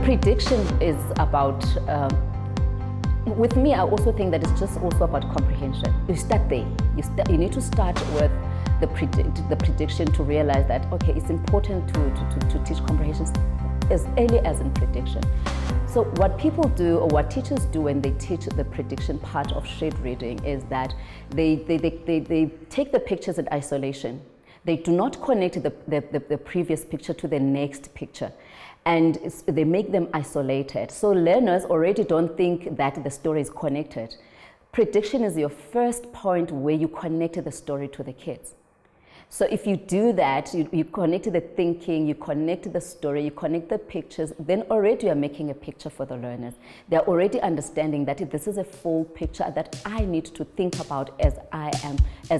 Prediction is about, with me, I also think that it's just also about comprehension. You start there. You need to start with the prediction to realize that, okay, it's important to teach comprehension as early as in prediction. So what people do, or what teachers do when they teach the prediction part of shared reading, is that they take the pictures in isolation. They do not connect the previous picture to the next picture, and they make them isolated. So learners already don't think that the story is connected. Prediction is your first point where you connect the story to the kids. So if you do that, you connect the thinking, you connect the story, you connect the pictures, then already you're making a picture for the learners. They're already understanding that this is a full picture that I need to think about as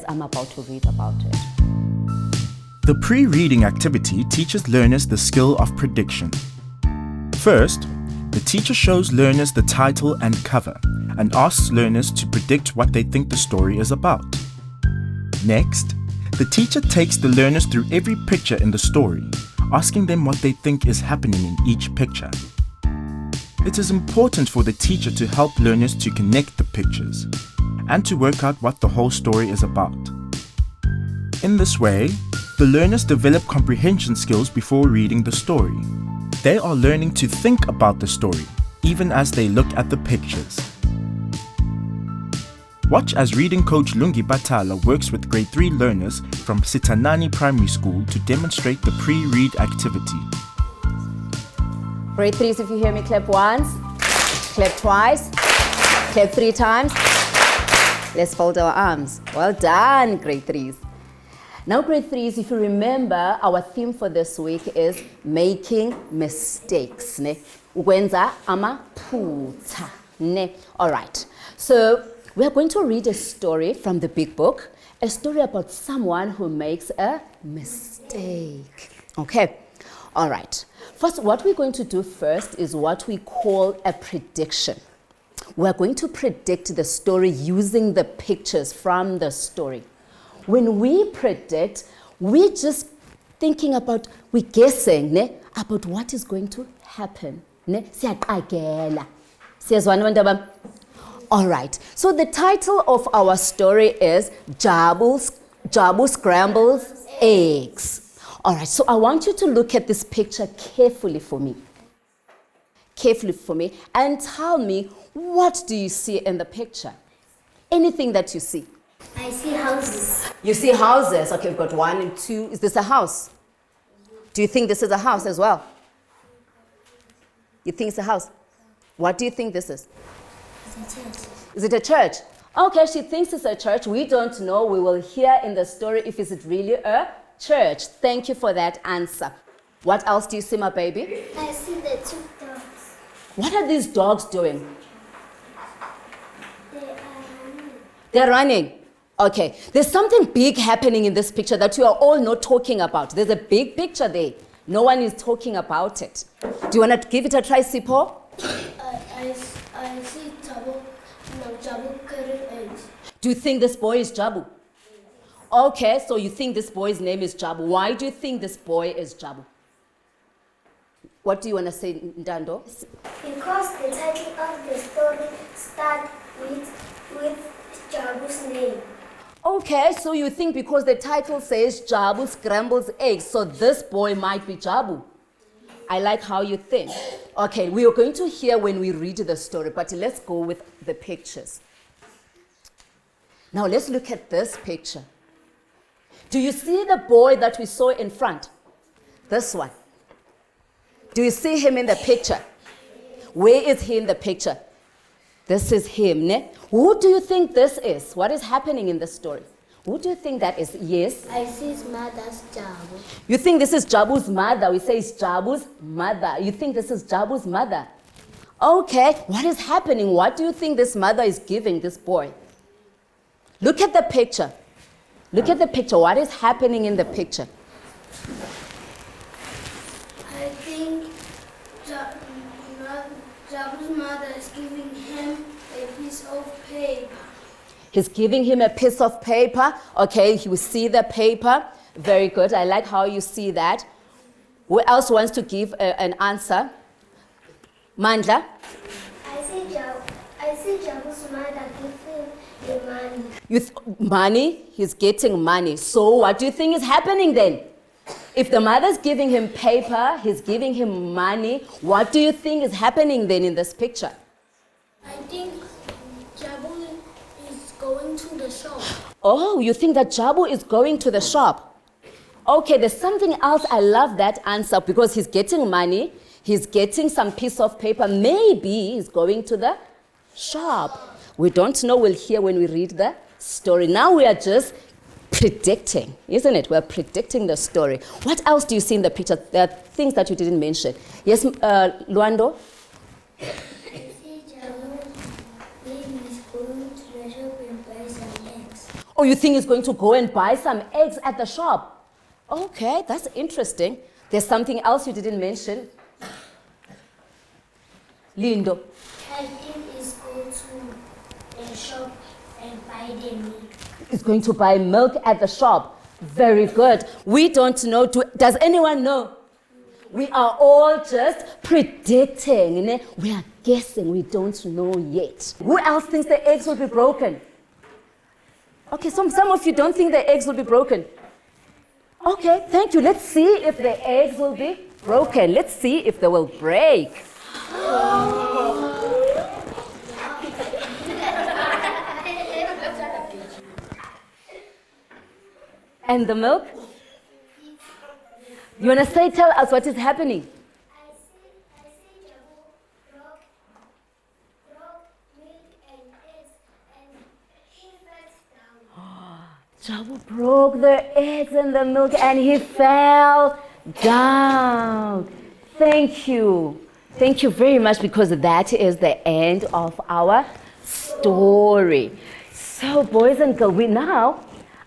I'm about to read about it. The pre-reading activity teaches learners the skill of prediction. First, the teacher shows learners the title and cover and asks learners to predict what they think the story is about. Next, the teacher takes the learners through every picture in the story, asking them what they think is happening in each picture. It is important for the teacher to help learners to connect the pictures and to work out what the whole story is about. In this way, the learners develop comprehension skills before reading the story. They are learning to think about the story, even as they look at the pictures. Watch as reading coach Lungi Batala works with grade 3 learners from Sitanani Primary School to demonstrate the pre-read activity. Grade 3s, if you hear me, clap once, clap twice, clap 3 times. Let's fold our arms. Well done, grade 3s. Now, grade 3s, if you remember, our theme for this week is making mistakes. Ukwenza amaphutha. All right. So we are going to read a story from the big book, a story about someone who makes a mistake. Okay. All right. First, what we're going to do first is what we call a prediction. We're going to predict the story using the pictures from the story. When we predict, we're just thinking about, we're guessing about what is going to happen. All right, so the title of our story is Jabu Scrambles Eggs. All right, so I want you to look at this picture carefully for me. And tell me, what do you see in the picture? Anything that you see. I see houses. You see houses. Okay, we've got 1 and 2. Is this a house? Do you think this is a house as well? You think it's a house? What do you think this is? It's a church. Is it a church? Okay, she thinks it's a church. We don't know. We will hear in the story if it's really a church. Thank you for that answer. What else do you see, my baby? I see the 2 dogs. What are these dogs doing? They are running. They're running. Okay, there's something big happening in this picture that you are all not talking about. There's a big picture there. No one is talking about it. Do you want to give it a try, Sipo? I see Jabu carrying eggs. Do you think this boy is Jabu? Okay, so you think this boy's name is Jabu. Why do you think this boy is Jabu? What do you want to say, Ndando? Because the title of the story starts with Jabu's name. Okay, so you think because the title says Jabu scrambles eggs, so this boy might be Jabu. I like how you think. Okay, we are going to hear when we read the story, but let's go with the pictures. Now let's look at this picture. Do you see the boy that we saw in front? This one. Do you see him in the picture? Where is he in the picture? This is him, ne? Who do you think this is? What is happening in the story? Who do you think that is? Yes? I see his mother's Jabu. You think this is Jabu's mother? We say it's Jabu's mother. You think this is Jabu's mother? Okay, what is happening? What do you think this mother is giving this boy? Look at the picture. Look at the picture. What is happening in the picture? I think Jabu's mother is giving him a piece of paper. He's giving him a piece of paper. Okay, you see the paper. Very good. I like how you see that. Who else wants to give an answer? Mandla? I see Jabu's mother giving him money. Money? He's getting money. So what do you think is happening then? If the mother's giving him paper, he's giving him money, what do you think is happening then in this picture? I think Jabu is going to the shop. Oh, you think that Jabu is going to the shop? Okay, there's something else. I love that answer because he's getting money, he's getting some piece of paper. Maybe he's going to the shop. We don't know, we'll hear when we read the story. Now we are just predicting, isn't it? We're predicting the story. What else do you see in the picture? There are things that you didn't mention. Yes, Luando? I see Jabu maybe is going to the shop and buy some eggs. Oh, you think he's going to go and buy some eggs at the shop? Okay, that's interesting. There's something else you didn't mention. Lindo? I think he's going to the shop and buy the milk. He's going to buy milk at the shop. Very good. We don't know. Does anyone know? We are all just predicting. We are guessing. We don't know yet. Who else thinks the eggs will be broken? Okay, some of you don't think the eggs will be broken. Okay, thank you. Let's see if the eggs will be broken. Let's see if they will break. And the milk? You want to tell us what is happening? I see Jabu broke milk and eggs and he fell down. Jabu broke the eggs and the milk and he fell down. Thank you. Thank you very much because that is the end of our story. So boys and girls,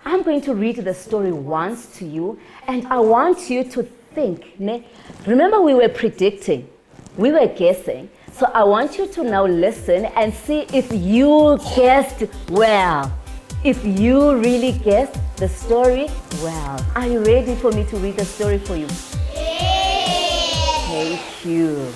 I'm going to read the story once to you and I want you to think. Remember we were predicting, we were guessing. So I want you to now listen and see if you guessed well. If you really guessed the story well. Are you ready for me to read the story for you? Yeah. Thank you.